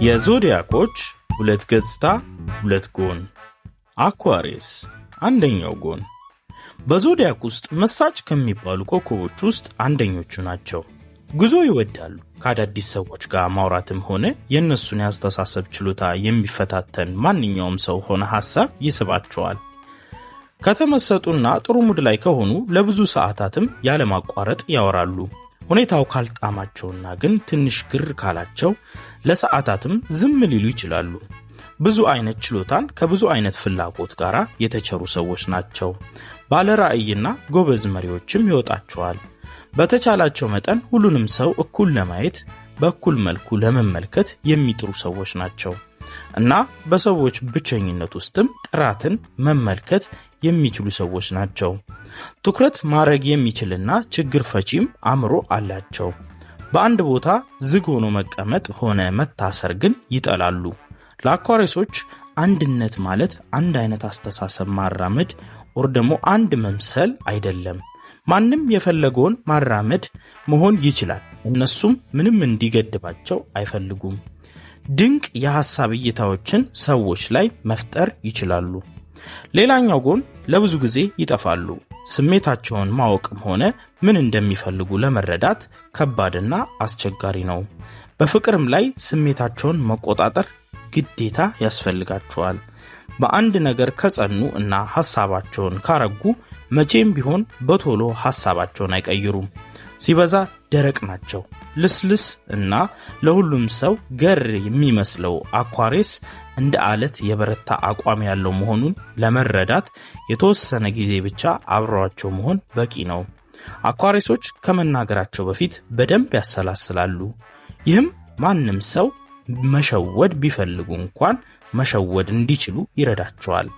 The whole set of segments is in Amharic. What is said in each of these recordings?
የዞዲያኮች ሁለት ገጽታ ሁለት ጎን። አኳሪየስ አንደኛው ጎን። በዞዲያክ ውስጥ መሳጭ ከሚባሉ ኮከቦች ውስጥ አንደኞቹ ናቸው። ጉዞ ይወዳሉ። ከአዳዲስ ሰዎች ጋር ማውራትም ሆነ የነሱን ያስተሳሰብ ችሎታ የሚፈታተን ማንኛውም ሰው ሆነ ሐሳብ ይስባቸዋል። ከተመሰጡና ጥሩ ሙድ ላይ ከሆኑ ለብዙ ሰዓታትም ያለ ማቋረጥ ያወራሉ። ሁኔታው ካልጣማቸውና ግን ትንሽ ግር ካላቸው ለሰዓታትም ዝም ሊሉ ይችላሉ። ብዙ አይነት ችሎታን ከብዙ አይነት ፍላጎት ጋር የተቸሩ ሰዎች ናቸው። ባለ ራዕይና ጎበዝ መሪዎችም ይወጣቸዋል። በተቻላቸው መጠን ሁሉንም ሰው እኩል ለማየት በእኩል መልኩ ለመመልከት የሚጥሩ ሰዎች ናቸው እና በሰዎች ብቸኝነት ውስጥም ጥራትን መመልከት የሚችሉ ሰዎች ናቸው። ትኩረት ማድረግ የሚችልና ችግር ፈቺም አእምሮ አላቸው። በአንድ ቦታ ዝግ ሆኖ መቀመጥ ሆነ መታሰር ግን ይጠላሉ። ለአኳሪየሶች አንድነት ማለት አንድ አይነት አስተሳሰብ ማራመድ ወር ደግሞ አንድ መምሰል አይደለም። ማንም የፈለገውን ማራመድ መሆን ይችላል። እነሱም ምንም እንዲገድባቸው አይፈልጉም። ድንቅ የሐሳብ እይታዎችን ሰዎች ላይ መፍጠር ይችላሉ። ሌላኛው ጎን ለብዙ ጊዜ ይጠፋሉ። ስሜታቸውን ማወቅም ሆነ ምን እንደሚፈልጉ ለመረዳት ከባድና አስቸጋሪ ነው። በፍቅርም ላይ ስሜታቸውን መቆጣጠር ግዴታ ያስፈልጋቸዋል። በአንድ ነገር ከጸኑ እና ሐሳባቸውን ካረጉ መቼም ቢሆን በቶሎ ሐሳባቸውን አይቀይሩም። ሲበዛ ደረቅ ናቸው። ልስልስ እና ለሁሉም ሰው ገር የሚመስለው አኳሪየስ እንደ አለት የበረታ አቋም ያለው መሆኑን ለመረዳት የተወሰነ ጊዜ ብቻ አብረዋቸው መሆን በቂ ነው። አኳሪየሶች ከመናገራቸው በፊት በደንብ ያሰላስላሉ። ይህም ማንም ሰው መሸወድ ቢፈልጉ እንኳን መሸወድ እንዲችሉ ይረዳቸዋል።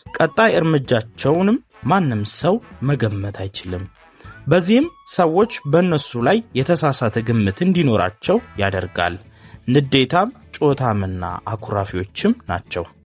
ቀጣይ እርምጃቸውንም ማንም ሰው መገመት አይችልም። በዚህም ሰዎች በእነሱ ላይ የተሳሳተ ግምት እንዲኖራቸው ያደርጋል። ንዴታም ጮታምና አኩራፊዎችም ናቸው።